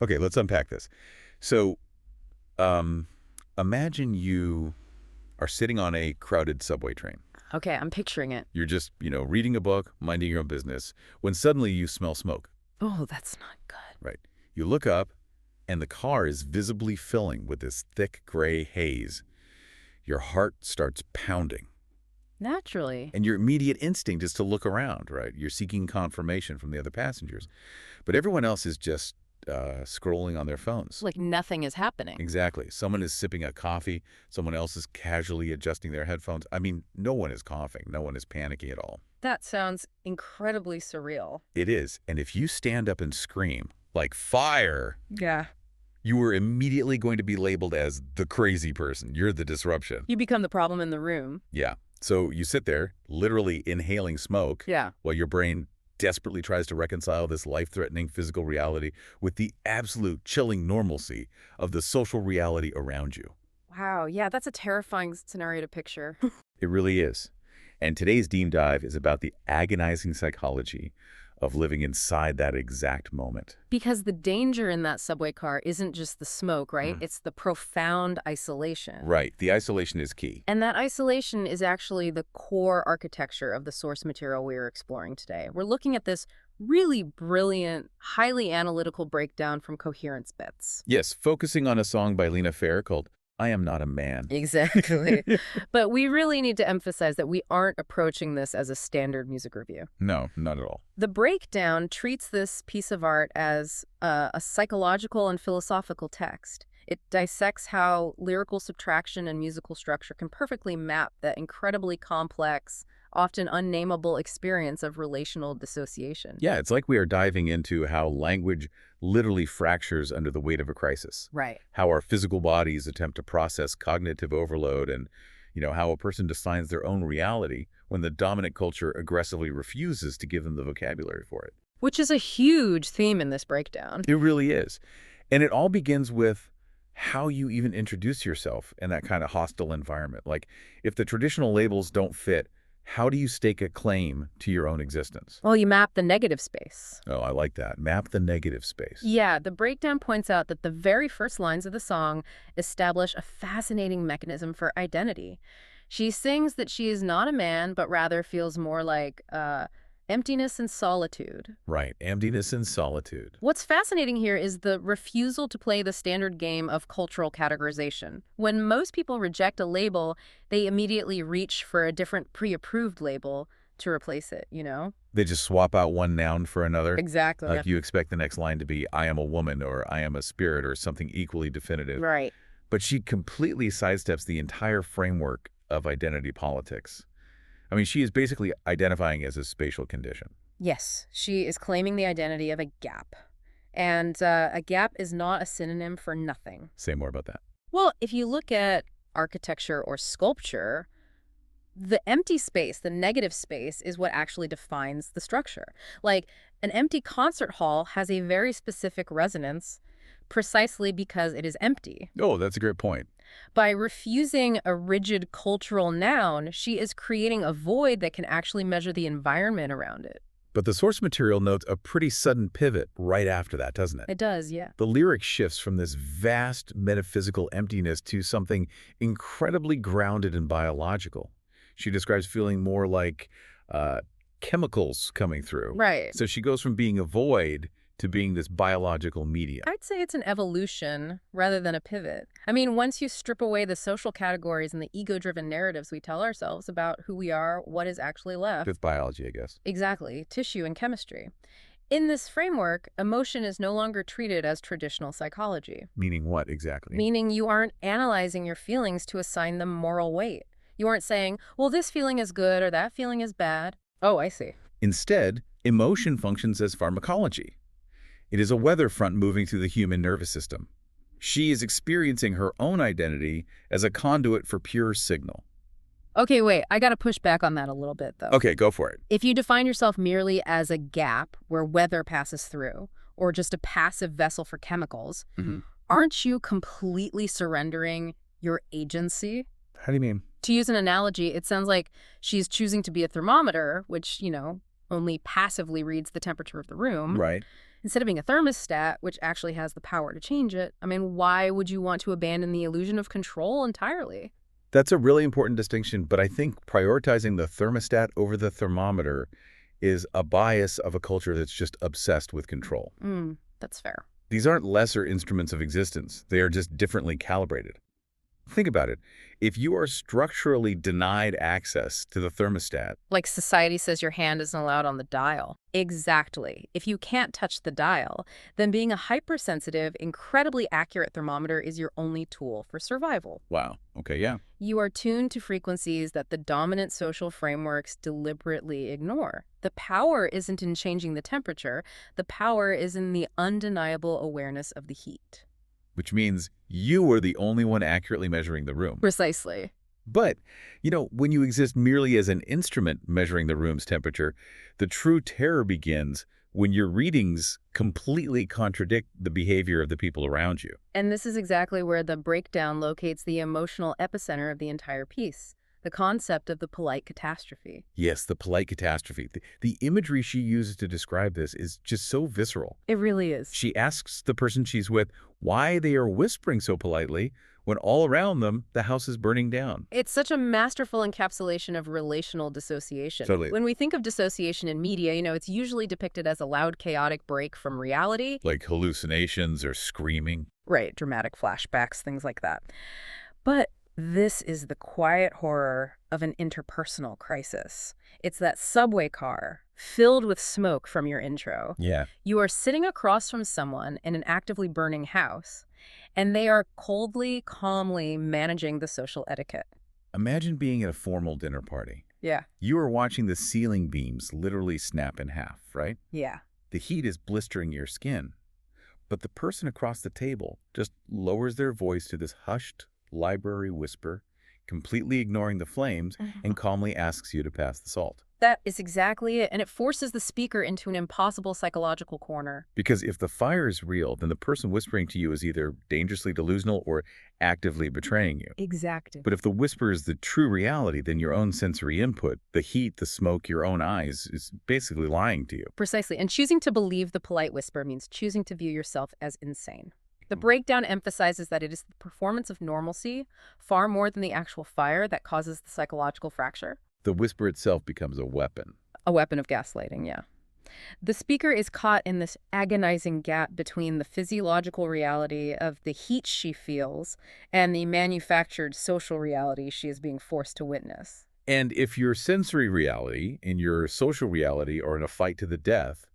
Okay, let's unpack this. So, um, imagine you are sitting on a crowded subway train. Okay, I'm picturing it. You're just, reading a book, minding your own business, when suddenly you smell smoke, Oh, that's not good. right? You look up, and the car is visibly filling with this thick gray haze. Your heart starts pounding, Naturally. and your immediate instinct is to look around, right? You're seeking confirmation from the other passengers. But everyone else is just scrolling on their phones. Like nothing is happening. Exactly. Someone is sipping a coffee. Someone else is casually adjusting their headphones. I mean, no one is coughing. No one is panicking at all. That sounds incredibly surreal. It is. And if you stand up and scream, like, fire, Yeah. you are immediately going to be labeled as the crazy person. You're the disruption. You become the problem in the room. Yeah. So you sit there, literally inhaling smoke, Yeah. while your brain desperately tries to reconcile this life-threatening physical reality with the absolute chilling normalcy of the social reality around you. Wow. Yeah, that's a terrifying scenario to picture. It really is. And today's Deep Dive is about the agonizing psychology of living inside that exact moment. Because the danger in that subway car isn't just the smoke, right? It's the profound isolation. Right. The isolation is key. And that isolation is actually the core architecture of the source material we're exploring today. We're looking at this really brilliant, highly analytical breakdown from Coherence bits. Yes, focusing on a song by Lena Fayre called I Am Not a Man. Exactly. But we really need to emphasize that we aren't approaching this as a standard music review. No, not at all. The breakdown treats this piece of art as a psychological and philosophical text. It dissects how lyrical subtraction and musical structure can perfectly map that incredibly complex, often unnameable experience of relational dissociation. Yeah, it's like we are diving into how language literally fractures under the weight of a crisis. Right. How our physical bodies attempt to process cognitive overload and, how a person defines their own reality when the dominant culture aggressively refuses to give them the vocabulary for it. Which is a huge theme in this breakdown. It really is. And it all begins with how you even introduce yourself in that kind of hostile environment. Like, if the traditional labels don't fit, how do you stake a claim to your own existence? Well, you map the negative space. Oh, I like that. Map the negative space. Yeah, the breakdown points out that the very first lines of the song establish a fascinating mechanism for identity. She sings that she is not a man, but rather feels more like emptiness and solitude. Right. Emptiness and solitude. What's fascinating here is the refusal to play the standard game of cultural categorization. When most people reject a label, they immediately reach for a different pre-approved label to replace it, you know? They just swap out one noun for another. Exactly. Like you expect the next line to be, I am a woman, or I am a spirit, or something equally definitive. Right. But she completely sidesteps the entire framework of identity politics. I mean, she is basically identifying as a spatial condition. Yes, she is claiming the identity of a gap. And a gap is not a synonym for nothing. Say more about that. Well, if you look at architecture or sculpture, the empty space, the negative space, is what actually defines the structure. Like, an empty concert hall has a very specific resonance precisely because it is empty. Oh, that's a great point. By refusing a rigid cultural noun, she is creating a void that can actually measure the environment around it. But the source material notes a pretty sudden pivot right after that, doesn't it? It does, yeah. The lyric shifts from this vast metaphysical emptiness to something incredibly grounded and biological. She describes feeling more like chemicals coming through. Right. So she goes from being a void to being this biological medium. I'd say it's an evolution rather than a pivot. I mean, once you strip away the social categories and the ego-driven narratives we tell ourselves about who we are, what is actually left. With biology, I guess. Exactly. Tissue and chemistry. In this framework, emotion is no longer treated as traditional psychology. Meaning what exactly? Meaning you aren't analyzing your feelings to assign them moral weight. You aren't saying, well, this feeling is good or that feeling is bad. Oh, I see. Instead, emotion functions as pharmacology. It is a weather front moving through the human nervous system. She is experiencing her own identity as a conduit for pure signal. Okay, wait, I gotta push back on that a little bit, though. Okay, go for it. If you define yourself merely as a gap where weather passes through, or just a passive vessel for chemicals, aren't you completely surrendering your agency? How do you mean? To use an analogy, it sounds like she's choosing to be a thermometer, which, only passively reads the temperature of the room. Right. Instead of being a thermostat, which actually has the power to change it, I mean, why would you want to abandon the illusion of control entirely? That's a really important distinction, but I think prioritizing the thermostat over the thermometer is a bias of a culture that's just obsessed with control. That's fair. These aren't lesser instruments of existence. They are just differently calibrated. Think about it. If you are structurally denied access to the thermostat, Like society says your hand isn't allowed on the dial. Exactly. If you can't touch the dial, then being a hypersensitive, incredibly accurate thermometer is your only tool for survival. wow, okay, yeah. You are tuned to frequencies that the dominant social frameworks deliberately ignore. The power isn't in changing the temperature. The power is in the undeniable awareness of the heat. Which means you are the only one accurately measuring the room. Precisely. But, when you exist merely as an instrument measuring the room's temperature, the true terror begins when your readings completely contradict the behavior of the people around you. And this is exactly where the breakdown locates the emotional epicenter of the entire piece, the concept of the polite catastrophe. Yes, the polite catastrophe. The imagery she uses to describe this is just so visceral. It really is. She asks the person she's with why they are whispering so politely when all around them the house is burning down. It's such a masterful encapsulation of relational dissociation. Totally. When we think of dissociation in media, it's usually depicted as a loud, chaotic break from reality. Like hallucinations or screaming. Right, dramatic flashbacks, things like that. But this is the quiet horror of an interpersonal crisis. It's that subway car filled with smoke from your intro. Yeah. You are sitting across from someone in an actively burning house, and they are coldly, calmly managing the social etiquette. Imagine being at a formal dinner party. Yeah. You are watching the ceiling beams literally snap in half, right? Yeah. The heat is blistering your skin. But the person across the table just lowers their voice to this hushed library whisper, completely ignoring the flames, and calmly asks you to pass the salt. That is exactly it, and it forces the speaker into an impossible psychological corner. Because if the fire is real, then the person whispering to you is either dangerously delusional or actively betraying you. Exactly. But if the whisper is the true reality, then your own sensory input, the heat, the smoke, your own eyes, is basically lying to you. Precisely, and choosing to believe the polite whisper means choosing to view yourself as insane. The breakdown emphasizes that it is the performance of normalcy, far more than the actual fire, that causes the psychological fracture. The whisper itself becomes a weapon. A weapon of gaslighting, yeah. The speaker is caught in this agonizing gap between the physiological reality of the heat she feels and the manufactured social reality she is being forced to witness. And if your sensory reality and your social reality are in a fight to the death,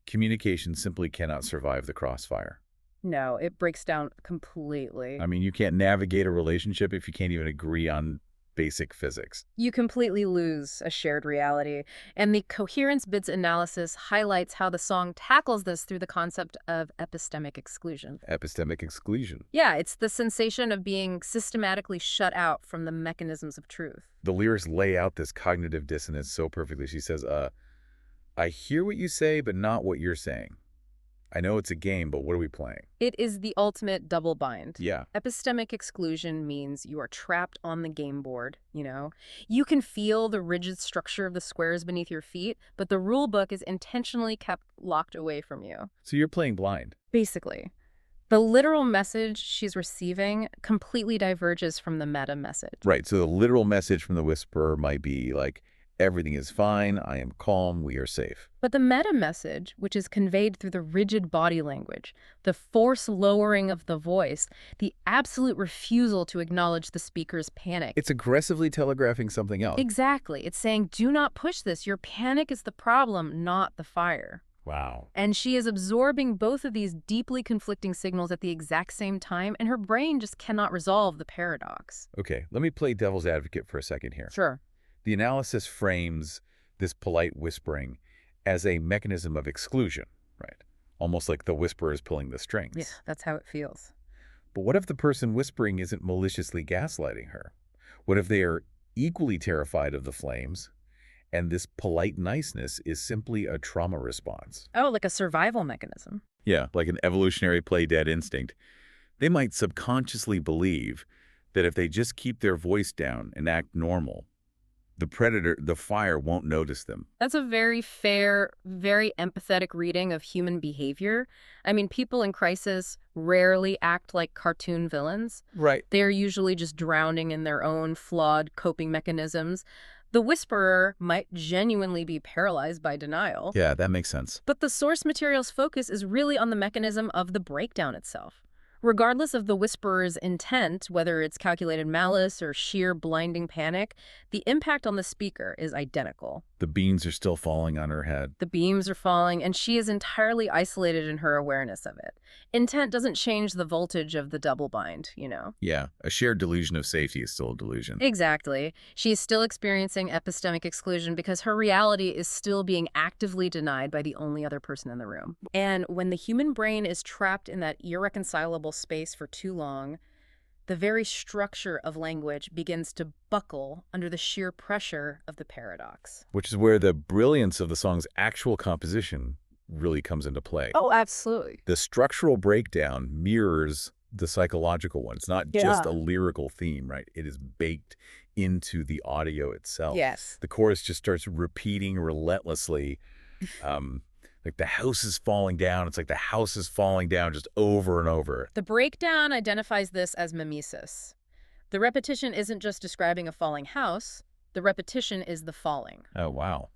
communication simply cannot survive the crossfire. No, it breaks down completely. I mean, you can't navigate a relationship if you can't even agree on basic physics. You completely lose a shared reality. And the Coherence Bids analysis highlights how the song tackles this through the concept of epistemic exclusion. Epistemic exclusion. Yeah, it's the sensation of being systematically shut out from the mechanisms of truth. The lyrics lay out this cognitive dissonance so perfectly. She says, I hear what you say, but not what you're saying. I know it's a game, but what are we playing? It is the ultimate double bind. Yeah. Epistemic exclusion means you are trapped on the game board, You can feel the rigid structure of the squares beneath your feet, but the rule book is intentionally kept locked away from you. So you're playing blind. Basically. The literal message she's receiving completely diverges from the meta message. Right. So the literal message from the whisperer might be like, everything is fine, I am calm, we are safe. But the meta message, which is conveyed through the rigid body language, the forced lowering of the voice, the absolute refusal to acknowledge the speaker's panic. It's aggressively telegraphing something else. Exactly. It's saying, do not push this. Your panic is the problem, not the fire. Wow. And she is absorbing both of these deeply conflicting signals at the exact same time, and her brain just cannot resolve the paradox. Okay, let me play devil's advocate for a second here. Sure. The analysis frames this polite whispering as a mechanism of exclusion, right? Almost like the whisperer is pulling the strings. Yeah, that's how it feels. But what if the person whispering isn't maliciously gaslighting her? What if they are equally terrified of the flames, and this polite niceness is simply a trauma response? Oh, like a survival mechanism. Yeah, like an evolutionary play-dead instinct. They might subconsciously believe that if they just keep their voice down and act normal, The predator, the fire, won't notice them. That's a very fair, very empathetic reading of human behavior. I mean, people in crisis rarely act like cartoon villains. Right. They're usually just drowning in their own flawed coping mechanisms. The Whisperer might genuinely be paralyzed by denial, Yeah, that makes sense. but the source material's focus is really on the mechanism of the breakdown itself. Regardless of the Whisperer's intent, whether it's calculated malice or sheer blinding panic, the impact on the speaker is identical. The beans are still falling on her head. The beams are falling, and she is entirely isolated in her awareness of it. Intent doesn't change the voltage of the double bind, you know? Yeah, a shared delusion of safety is still a delusion. Exactly. She is still experiencing epistemic exclusion because her reality is still being actively denied by the only other person in the room. And when the human brain is trapped in that irreconcilable space for too long, the very structure of language begins to buckle under the sheer pressure of the paradox. Which is where the brilliance of the song's actual composition really comes into play. Oh, absolutely. The structural breakdown mirrors the psychological one. It's not just Yeah. a lyrical theme, right? It is baked into the audio itself. Yes. The chorus just starts repeating relentlessly. Like the house is falling down. It's like the house is falling down just over and over. The breakdown identifies this as mimesis. The repetition isn't just describing a falling house, the repetition is the falling. Oh, wow.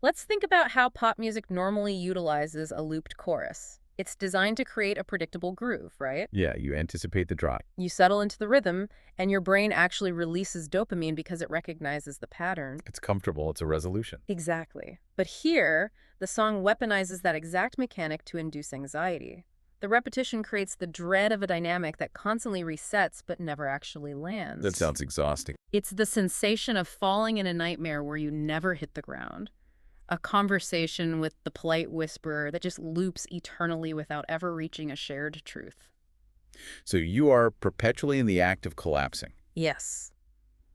Let's think about how pop music normally utilizes a looped chorus. It's designed to create a predictable groove, right? Yeah, you anticipate the drop. You settle into the rhythm, and your brain actually releases dopamine because it recognizes the pattern. It's comfortable. It's a resolution. Exactly. But here, the song weaponizes that exact mechanic to induce anxiety. The repetition creates the dread of a dynamic that constantly resets but never actually lands. That sounds exhausting. It's the sensation of falling in a nightmare where you never hit the ground. A conversation with the polite whisperer that just loops eternally without ever reaching a shared truth. So you are perpetually in the act of collapsing. Yes.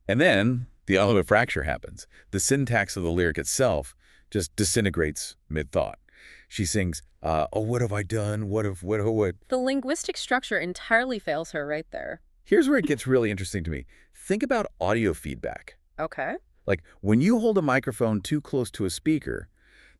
And then the ultimate fracture happens. The syntax of the lyric itself just disintegrates mid-thought. She sings, oh, what have I done? What? The linguistic structure entirely fails her right there. Here's where it gets really interesting to me. Think about audio feedback. Okay. Like when you hold a microphone too close to a speaker,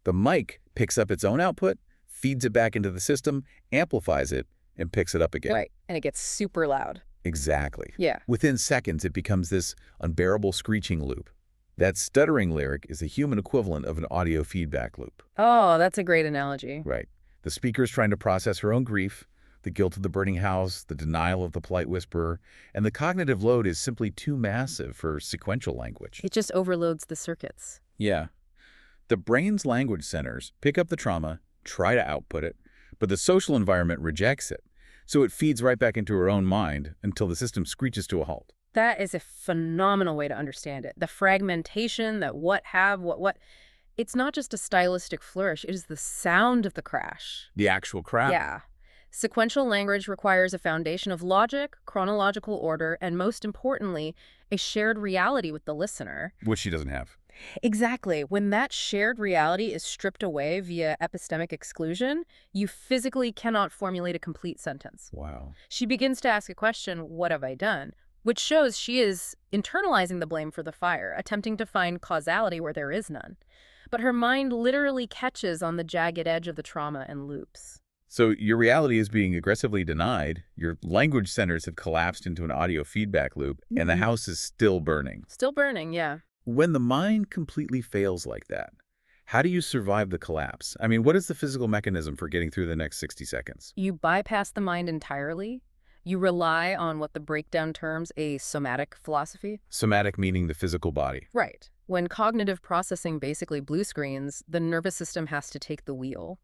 the mic picks up its own output, feeds it back into the system, amplifies it, and picks it up again. Right. And it gets super loud. Exactly. Yeah. Within seconds, it becomes this unbearable screeching loop. That stuttering lyric is the human equivalent of an audio feedback loop. Oh, that's a great analogy. Right. The speaker's trying to process her own grief, the guilt of the burning house, the denial of the polite whisperer, and the cognitive load is simply too massive for sequential language. It just overloads the circuits. Yeah. The brain's language centers pick up the trauma, try to output it, but the social environment rejects it. So it feeds right back into her own mind until the system screeches to a halt. That is a phenomenal way to understand it. The fragmentation, that what. It's not just a stylistic flourish, it is the sound of the crash. The actual crap. Yeah. Sequential language requires a foundation of logic, chronological order, and most importantly, a shared reality with the listener. Which she doesn't have. Exactly. When that shared reality is stripped away via epistemic exclusion, you physically cannot formulate a complete sentence. Wow. She begins to ask a question, what have I done? Which shows she is internalizing the blame for the fire, attempting to find causality where there is none. But her mind literally catches on the jagged edge of the trauma and loops. So your reality is being aggressively denied, your language centers have collapsed into an audio feedback loop, and the house is still burning. Still burning, yeah. When the mind completely fails like that, how do you survive the collapse? I mean, what is the physical mechanism for getting through the next 60 seconds? You bypass the mind entirely. You rely on what the breakdown terms a somatic philosophy. Somatic meaning the physical body. Right. When cognitive processing basically blue screens, the nervous system has to take the wheel.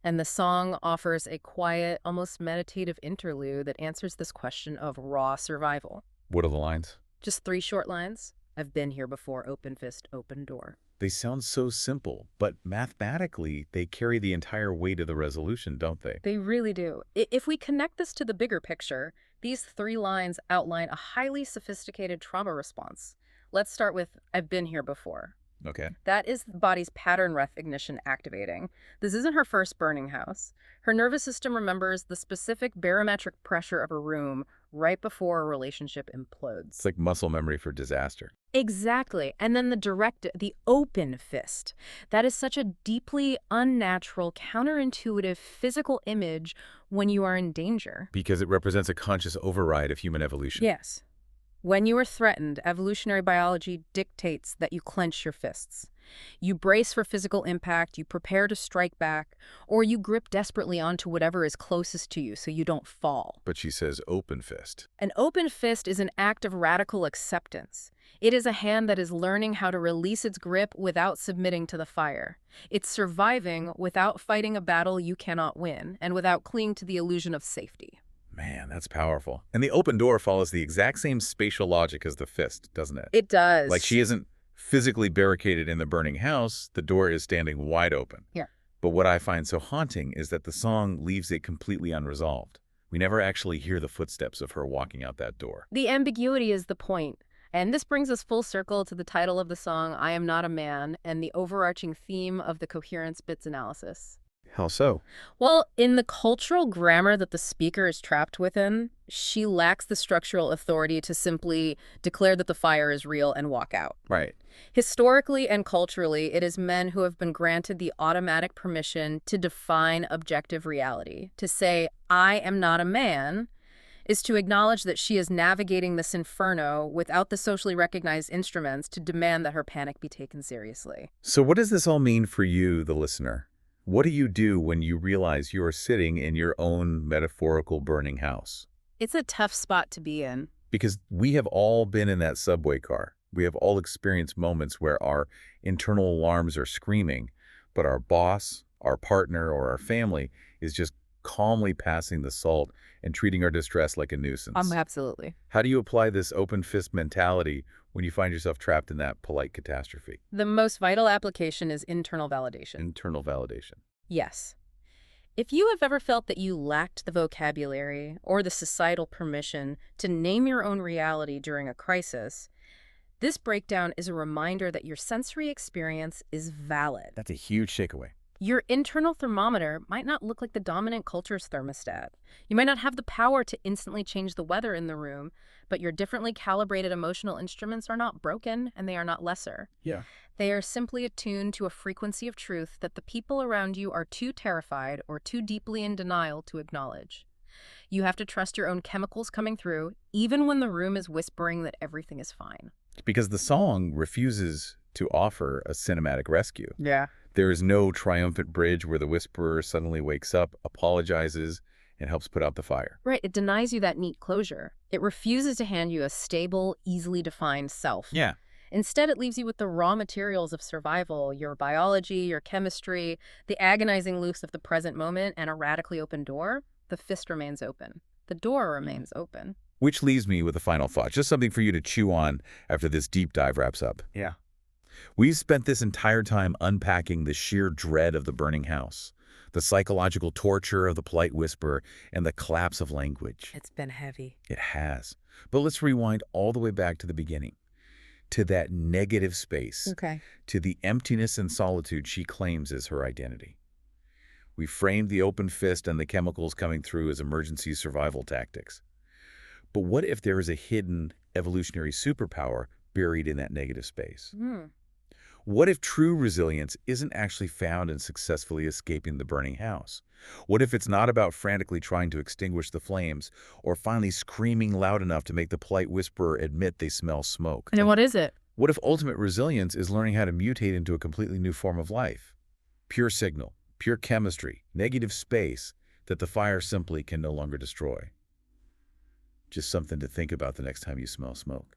And the song offers a quiet, almost meditative interlude that answers this question of raw survival. What are the lines? Just 3 short lines. I've been here before, open fist, open door. They sound so simple, but mathematically, they carry the entire weight of the resolution, don't they? They really do. If we connect this to the bigger picture, these 3 lines outline a highly sophisticated trauma response. Let's start with, I've been here before. Okay. That is the body's pattern recognition activating. This isn't her first burning house. Her nervous system remembers the specific barometric pressure of a room right before a relationship implodes. It's like muscle memory for disaster. Exactly. And then the open fist. That is such a deeply unnatural, counterintuitive physical image when you are in danger. Because it represents a conscious override of human evolution. Yes. When you are threatened, evolutionary biology dictates that you clench your fists. You brace for physical impact, you prepare to strike back, or you grip desperately onto whatever is closest to you so you don't fall. But she says open fist. An open fist is an act of radical acceptance. It is a hand that is learning how to release its grip without submitting to the fire. It's surviving without fighting a battle you cannot win, and without clinging to the illusion of safety. Man, that's powerful. And the open door follows the exact same spatial logic as the fist, doesn't it? It does. Like she isn't physically barricaded in the burning house, the door is standing wide open. Yeah. But what I find so haunting is that the song leaves it completely unresolved. We never actually hear the footsteps of her walking out that door. The ambiguity is the point. And this brings us full circle to the title of the song, I Am Not a Man, and the overarching theme of the Coherence bits analysis. How so? Well, in the cultural grammar that the speaker is trapped within, she lacks the structural authority to simply declare that the fire is real and walk out. Right. Historically and culturally, it is men who have been granted the automatic permission to define objective reality. To say, I am not a man, is to acknowledge that she is navigating this inferno without the socially recognized instruments to demand that her panic be taken seriously. So what does this all mean for you, the listener? What do you do when you realize you are sitting in your own metaphorical burning house? It's a tough spot to be in. Because we have all been in that subway car. We have all experienced moments where our internal alarms are screaming, but our boss, our partner, or our family is just calmly passing the salt and treating our distress like a nuisance. Absolutely. How do you apply this open fist mentality when you find yourself trapped in that polite catastrophe? The most vital application is internal validation. Internal validation. Yes. If you have ever felt that you lacked the vocabulary or the societal permission to name your own reality during a crisis, this breakdown is a reminder that your sensory experience is valid. That's a huge takeaway. Your internal thermometer might not look like the dominant culture's thermostat. You might not have the power to instantly change the weather in the room, but your differently calibrated emotional instruments are not broken and they are not lesser. Yeah. They are simply attuned to a frequency of truth that the people around you are too terrified or too deeply in denial to acknowledge. You have to trust your own chemicals coming through, even when the room is whispering that everything is fine. Because the song refuses to offer a cinematic rescue. Yeah. There is no triumphant bridge where the whisperer suddenly wakes up, apologizes, and helps put out the fire. Right. It denies you that neat closure. It refuses to hand you a stable, easily defined self. Yeah. Instead, it leaves you with the raw materials of survival, your biology, your chemistry, the agonizing loops of the present moment, and a radically open door. The fist remains open. The door remains open. Which leaves me with a final thought, just something for you to chew on after this deep dive wraps up. Yeah. We've spent this entire time unpacking the sheer dread of the burning house, the psychological torture of the polite whisper, and the collapse of language. It's been heavy. It has. But let's rewind all the way back to the beginning, to that negative space, Okay. to the emptiness and solitude she claims as her identity. We framed the open fist and the chemicals coming through as emergency survival tactics. But what if there is a hidden evolutionary superpower buried in that negative space? What if true resilience isn't actually found in successfully escaping the burning house? What if it's not about frantically trying to extinguish the flames or finally screaming loud enough to make the polite whisperer admit they smell smoke? And what is it? What if ultimate resilience is learning how to mutate into a completely new form of life? Pure signal, pure chemistry, negative space that the fire simply can no longer destroy. Just something to think about the next time you smell smoke.